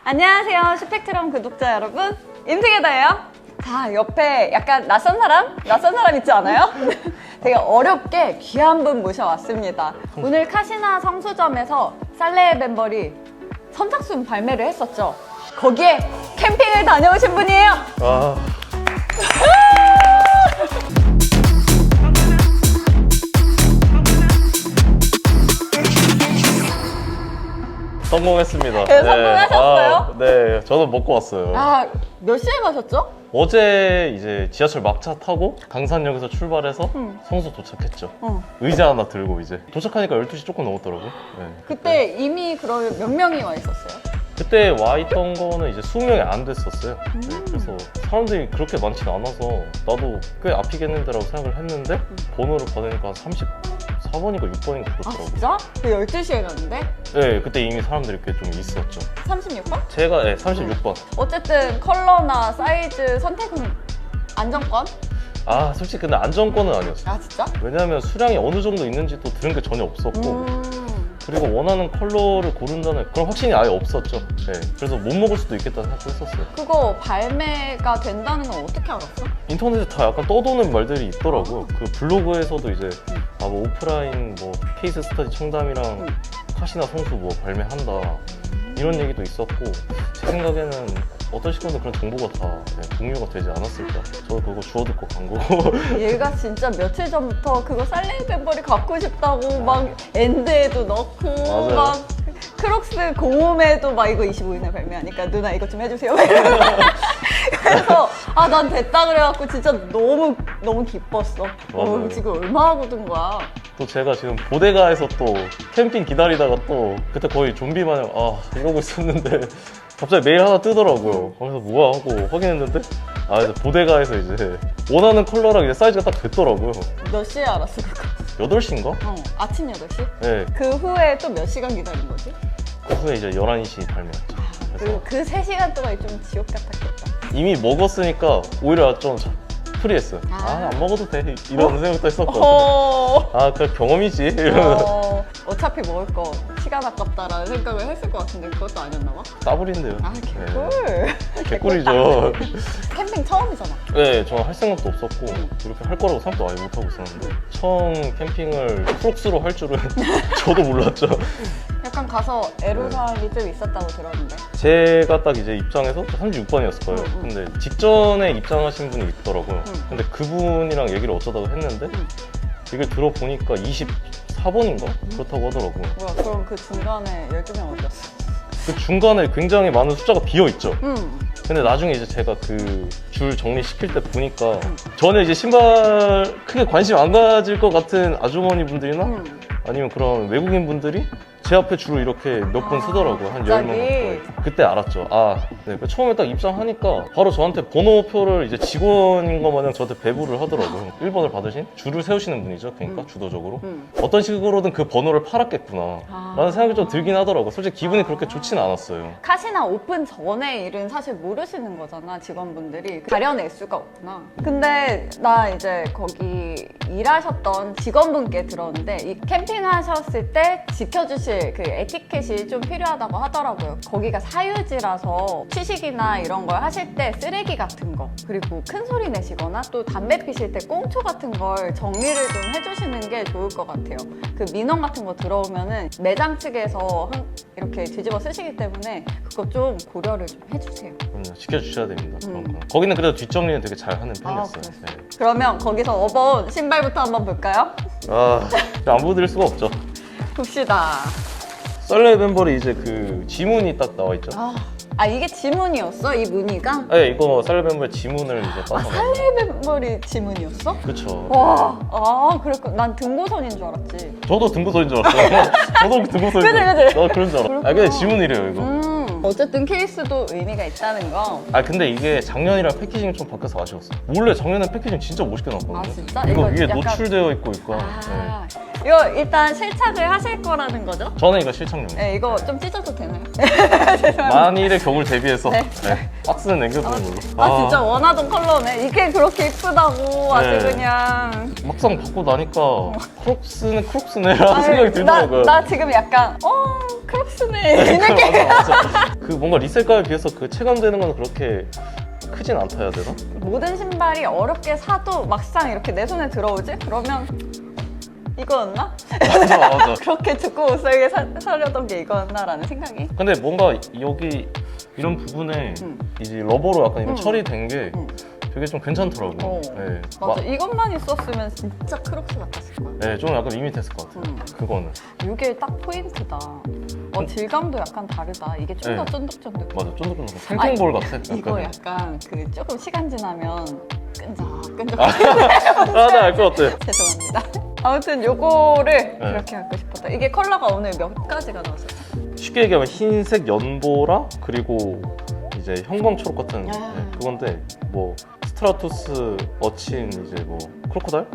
안녕하세요, 슈펙트럼 구독자 여러분, 임승혜다예요. 자, 옆에 약간 낯선 사람 있지 않아요? 되게 어렵게 귀한 분 모셔왔습니다. 오늘 카시나 성수점에서 살레 벤벌이 선착순 발매를 했었죠. 거기에 캠핑을 다녀오신 분이에요. 성공했습니다. 네, 성공하셨어요? 네, 저도 먹고 왔어요. 아, 몇 시에 가셨죠? 어제 이제 지하철 막차 타고 강산역에서 출발해서 성수 도착했죠. 의자 하나 들고 이제 도착하니까 12시 조금 넘었더라고요. 네, 그때 이미 그러면 몇 명이 와 있었어요? 그때 와 있던 거는 이제 20명이 안 됐었어요. 네, 그래서 사람들이 그렇게 많지는 않아서 나도 꽤 앞이겠는데라고 생각을 했는데 번호를 받으니까 34번인가 6번인가 아, 그렇더라고요. 진짜? 그 12시에 갔는데? 네, 그때 이미 사람들이 꽤 좀 있었죠. 36번? 제가 36번. 어쨌든 컬러나 사이즈 선택은 안정권? 아, 솔직히 근데 안정권은 아니었어요. 아, 진짜? 왜냐하면 수량이 어느 정도 있는지 또 들은 게 전혀 없었고 그리고 원하는 컬러를 고른다는 그런 확신이 아예 없었죠. 네, 그래서 못 먹을 수도 있겠다는 생각도 했었어요. 그거 발매가 된다는 건 어떻게 알았어? 인터넷에 다 약간 떠도는 말들이 있더라고요. 그 블로그에서도 이제 뭐 오프라인 뭐 케이스 스터디 청담이랑 카시나 성수 뭐 발매한다 이런 얘기도 있었고 제 생각에는 어떤 식으로든 그런 정보가 다 공유가 되지 않았을까. 저도 그거 주워 듣고 간 거고. 얘가 진짜 며칠 전부터 그거 살레 벤벌이 갖고 싶다고 막 엔드에도 넣고 맞아요. 막 크록스 고음에도 막 이거 25일날 발매하니까 누나 이것 좀 해주세요. 그래서 아, 난 됐다 그래갖고 진짜 너무 기뻤어. 맞아요. 지금 얼마 하고 든 거야? 또 제가 지금 보데가에서 또 캠핑 기다리다가 또 그때 거의 좀비 마냥 이러고 있었는데 갑자기 메일 하나 뜨더라고요. 그래서 뭐야 하고 확인했는데 이제 보데가에서 이제 원하는 컬러랑 이제 사이즈가 딱 됐더라고요. 몇 시에 알았어 그거? 8시인가? 아침 8시? 네. 그 후에 또 몇 시간 기다린 거지? 그 후에 이제 11시 발매했죠. 그래서 그 3시간 동안 좀 지옥 같았겠다. 이미 먹었으니까 오히려 좀 프리했어요. 안 먹어도 돼 이런 생각도 했었거든요. 그 경험이지 이러면서. 어차피 먹을 거 시간 아깝다라는 생각을 했을 것 같은데 그것도 아니었나 봐? 따블인데요. 개꿀. 개꿀이죠. 캠핑 처음이잖아. 네, 저는 할 생각도 없었고 이렇게 할 거라고 생각도 아예 못하고 있었는데 처음 캠핑을 크록스로 할 줄은 저도 몰랐죠. 약간 가서 애로사항이 좀 있었다고 들었는데. 제가 딱 이제 입장해서 36번이었을 거예요. 근데 직전에 입장하신 분이 있더라고요. 근데 그분이랑 얘기를 어쩌다가 했는데 얘기를 들어보니까 24번인가? 그렇다고 하더라고요. 뭐야, 그럼 그 중간에 12명 어디였어? 그 중간에 굉장히 많은 숫자가 비어있죠. 근데 나중에 이제 제가 그 줄 정리시킬 때 보니까 저는 이제 신발 크게 관심 안 가질 것 같은 아주머니 분들이나 아니면 그런 외국인 분들이 제 앞에 주로 이렇게 몇 분 쓰더라고요. 한 10명 가까이. 그때 알았죠. 네. 처음에 딱 입장하니까 바로 저한테 번호표를 이제 직원인 것 마냥 저한테 배부를 하더라고요. 1번을 받으신 줄을 세우시는 분이죠. 그러니까 주도적으로. 어떤 식으로든 그 번호를 팔았겠구나 라는 생각이 좀 들긴 하더라고요. 솔직히 기분이 그렇게 좋지는 않았어요. 카시나 오픈 전에 일은 사실 모르시는 거잖아, 직원분들이. 가려낼 수가 없구나. 근데 나 이제 거기 일하셨던 직원분께 들었는데 이 캠핑하셨을 때 지켜주실 그 에티켓이 좀 필요하다고 하더라고요. 거기가 사유지라서 취식이나 이런 걸 하실 때 쓰레기 같은 거, 그리고 큰 소리 내시거나 또 담배 피실 때 꽁초 같은 걸 정리를 좀 해주시는 게 좋을 것 같아요. 그 민원 같은 거 들어오면은 매장 측에서 이렇게 뒤집어 쓰시기 때문에 그거 좀 고려를 좀 해주세요. 그럼요. 지켜주셔야 됩니다. 그런 거. 거기는 그래도 뒷정리는 되게 잘 하는 편이었어요. 네. 그러면 거기서 5번 신발부터 한번 볼까요? 안 보여드릴 수가 없죠. 봅시다. 살레 벤벌이 이제 그 지문이 딱 나와 있죠. 이게 지문이었어? 이 무늬가? 네, 이거 살레 벤벌 지문을 이제 따서. 살레 벤벌이 지문이었어? 그쵸. 와, 그랬구나. 난 등고선인 줄 알았지. 저도 등고소인 줄 알았어요. 저도 등고소인 줄 알았어요. 그치? 나도 그런 줄 알았어. 근데 지문이래요, 이거. 어쨌든 케이스도 의미가 있다는 거. 근데 이게 작년이랑 패키징이 좀 바뀌어서 아쉬웠어. 원래 작년엔 패키징 진짜 멋있게 나왔거든요. 진짜? 이거 위에 약간... 노출되어 있고 있고. 이거 일단 실착을 하실 거라는 거죠? 저는 이거 실착용. 네, 이거 좀 찢어도 되나요? 만일의 경우를 대비해서 네. 박스는 남겨두는 걸로. 진짜 원하던 컬러네. 이게 그렇게 예쁘다고 아주 그냥. 막상 받고 나니까 크록스는 크록스네 라는 생각이 들더라고요. 나 지금 약간 크록스네 이 느낌. 맞아. 그 뭔가 리셀가에 비해서 그 체감되는 건 그렇게 크진 않다 해야 되나? 모든 신발이 어렵게 사도 막상 이렇게 내 손에 들어오지? 그러면 이거였나? 맞아. 그렇게 죽고 못 살게 사려던 게 이거였나라는 생각이. 근데 뭔가 여기 이런 부분에 이제 러버로 약간 이런 처리된 게 되게 좀 괜찮더라고요. 네. 맞아. 이것만 있었으면 진짜 크록스 같았을 거야. 네, 좀 약간 밋밋했을 것 같아요. 그거는. 이게 딱 포인트다. 질감도 약간 다르다. 이게 좀 더 네. 쫀득쫀득. 맞아, 쫀득쫀득. 생콩볼 같아. 이거 약간 그 조금 시간 지나면 끈적끈적. 나 알 것 같아. 죄송합니다. 아무튼 요거를 네. 이렇게 갖고 싶었다. 이게 컬러가 오늘 몇 가지가 나왔었죠? 쉽게 얘기하면 흰색 연보라 그리고 이제 형광 초록 같은 그건데 뭐 스트라투스, 어친, 이제 뭐 크로코다일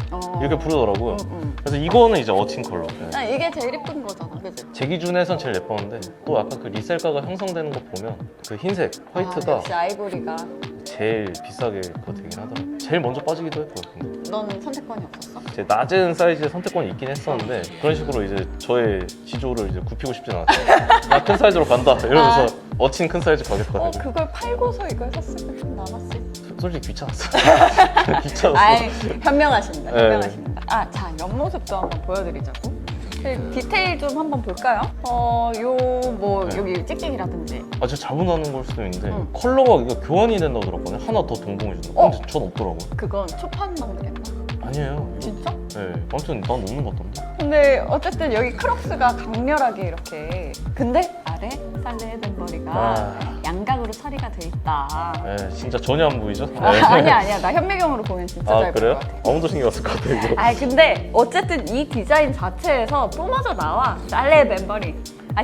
이렇게 부르더라고요. 그래서 이거는 이제 어친 컬러. 네. 이게 제일 예쁜 거잖아, 그치? 제 기준에선 제일 예뻤는데 또 약간 그 리셀가가 형성되는 거 보면 그 흰색, 화이트가 역시 아이보리가. 제일 비싸게 그거 되긴 하더라고요. 제일 먼저 빠지기도 했고요. 근데 너는 선택권이 없었어? 제 낮은 사이즈의 선택권이 있긴 했었는데 그런 식으로 이제 저의 지조를 이제 굽히고 싶진 않았어요. 나 큰 사이즈로 간다 이러면서 어친 큰 사이즈 가겠다. 그걸 팔고서 이걸 샀으면 좀 남았을. 솔직히 귀찮았어. 귀찮았어. 아이, 현명하십니다. 네. 현명하십니다. 자, 옆모습도 한번 보여드리자고. 디테일 좀 한번 볼까요? 여기 찍찍이라든지. 아, 제가 잘못 아는 걸 수도 있는데 컬러가 이거 교환이 된다고 들었거든요. 하나 더 동봉해준다. 근데 전 없더라고요. 그건 초판만 그랬나? 아니에요. 진짜? 네. 아무튼 난 없는 것 같던데. 근데 어쨌든 여기 크록스가 강렬하게 이렇게. 근데 아래 살레된 머리가 양각으로 처리가 돼 있다. 네, 진짜 전혀 안 보이죠? 네. 아니야. 나 현미경으로 보면 진짜 잘 보일 그래요? 것 같아. 아무도 신경 안 쓸 것 같아 이거. 근데 어쨌든 이 디자인 자체에서 뿜어져 나와. 살레 맨머리.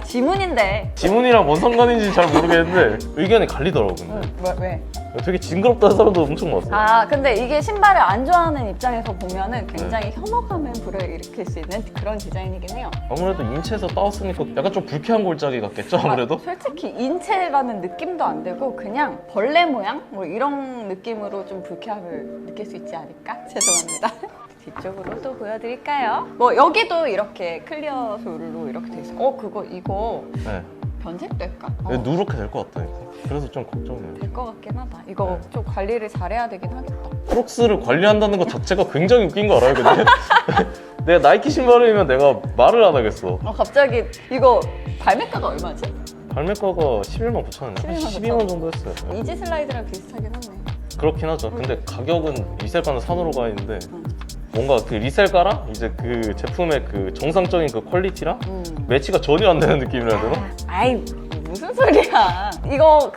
지문인데. 지문이랑 뭔 상관인지 잘 모르겠는데 의견이 갈리더라고요. 근데. 왜? 되게 징그럽다는 사람도 엄청 많았어요. 근데 이게 신발을 안 좋아하는 입장에서 보면은 굉장히 혐오감을 불러일으킬 수 있는 그런 디자인이긴 해요. 아무래도 인체에서 따왔으니까 약간 좀 불쾌한 골짜기 같겠죠, 아무래도? 솔직히 인체라는 느낌도 안 들고 그냥 벌레 모양? 뭐 이런 느낌으로 좀 불쾌함을 느낄 수 있지 않을까? 죄송합니다. 뒤쪽으로 또 보여드릴까요? 뭐 여기도 이렇게 클리어 솔로 이렇게 돼 있어. 이거 네. 변색될까? 이거 누렇게 될 것 같다, 이거. 그래서 좀 걱정이에요. 될 것 같긴 하다. 이거 좀 관리를 잘해야 되긴 하겠다. 크록스를 관리한다는 것 자체가 굉장히 웃긴 거 알아요, 근데? 내가 나이키 신발이면 내가 말을 안 하겠어. 갑자기 이거 발매가가 얼마지? 발매가가 11만 9천 원이야. 12만 정도 했어요. 네. 이지 슬라이드랑 비슷하긴 하네. 그렇긴 하죠. 근데 가격은 리셀가는 산으로 가 있는데 뭔가 그 리셀가랑 이제 그 제품의 그 정상적인 그 퀄리티랑 매치가 전혀 안 되는 느낌이라 해야 되나? 무슨 소리야. 이거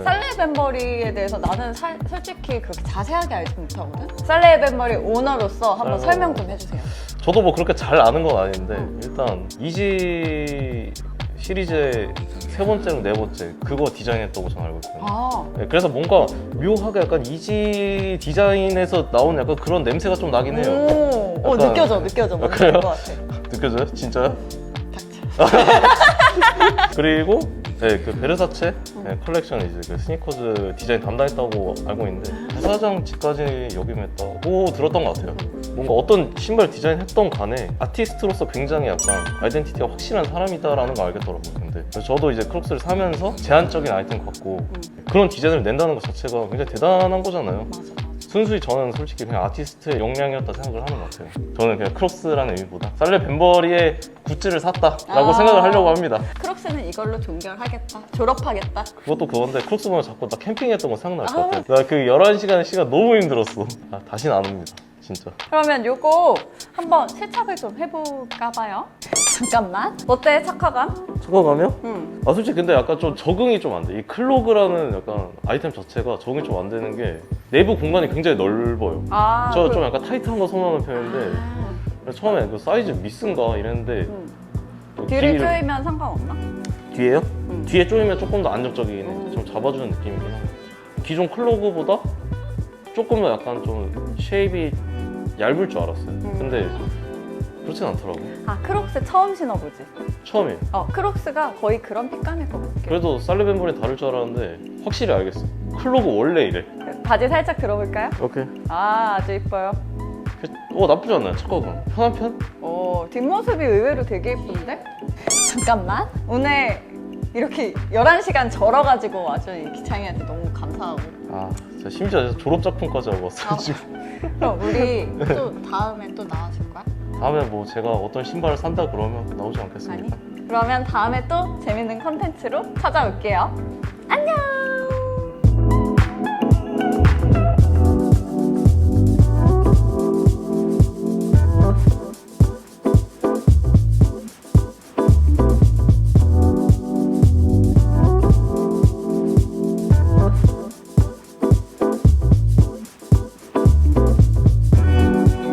살레 벤버리에 대해서 나는 솔직히 그렇게 자세하게 알지 못하거든? 살레 벤버리 오너로서 한번 설명 좀 해주세요. 저도 뭐 그렇게 잘 아는 건 아닌데 일단 이지 시리즈의 세 번째랑 네 번째 그거 디자인했다고 저는 알고 있어요. 네, 그래서 뭔가 묘하게 약간 이지 디자인에서 나온 약간 그런 냄새가 좀 나긴 해요. 약간, 느껴져. 뭔지 그래요? 알 것 같아. 느껴져요? 진짜요? 닥쳐. 그리고 그 베르사체 컬렉션 이제 그 스니커즈 디자인 담당했다고 알고 있는데 부사장직까지 역임했다고 들었던 것 같아요. 뭔가 어떤 신발 디자인했던 간에 아티스트로서 굉장히 약간 아이덴티티가 확실한 사람이다라는 걸 알겠더라고요. 근데 그래서 저도 이제 크록스를 사면서 제한적인 아이템 갖고 그런 디자인을 낸다는 것 자체가 굉장히 대단한 거잖아요. 맞아. 순수히 저는 솔직히 그냥 아티스트의 역량이었다 생각을 하는 것 같아요. 저는 그냥 크록스라는 의미보다 살레 벤버리의 굿즈를 샀다라고 생각을 하려고 합니다. 크록스는 이걸로 종결하겠다. 졸업하겠다. 그것도 그건데 크록스 보면 자꾸 나 캠핑했던 거 생각날 것 같아. 나 그 11시간 시간 너무 힘들었어. 다시는 안 옵니다. 진짜. 그러면 요거 한번 세척을 좀 해볼까 봐요. 잠깐만. 어때, 착화감? 착각하면? 솔직히 근데 약간 좀 적응이 좀 안 돼. 이 클로그라는 약간 아이템 자체가 적응이 좀 안 되는 게 내부 공간이 굉장히 넓어요. 저 좀 약간 타이트한 거 선호하는 편인데 처음에 그 사이즈 미스인가 이랬는데 뒤를 조이면 상관없나? 뒤에요? 뒤에 조이면 조금 더 안정적이긴 해. 좀 잡아주는 느낌이긴 하고 기존 클로그보다 조금 더 약간 좀 쉐입이 얇을 줄 알았어요. 근데 그렇진 않더라고. 크록스 처음 신어보지? 처음이에요. 크록스가 거의 그런 핏감일 것 같아. 그래도 살레 벤버리 다를 줄 알았는데 확실히 알겠어. 클로그 원래 이래. 바지 살짝 들어볼까요? 오케이. 아주 이뻐요. 나쁘지 않아요. 착각은. 편한 편? 뒷모습이 의외로 되게 예쁜데? 잠깐만. 오늘 이렇게 11시간 절어가지고 와준 기창이한테 너무 감사하고. 진짜 심지어 졸업작품까지 하고 왔어요, 지금. 그럼 우리 또 다음에 또 나와줄 거야? 다음에 뭐 제가 어떤 신발을 산다 그러면 나오지 않겠습니까? 아니? 그러면 다음에 또 재밌는 컨텐츠로 찾아올게요. 안녕!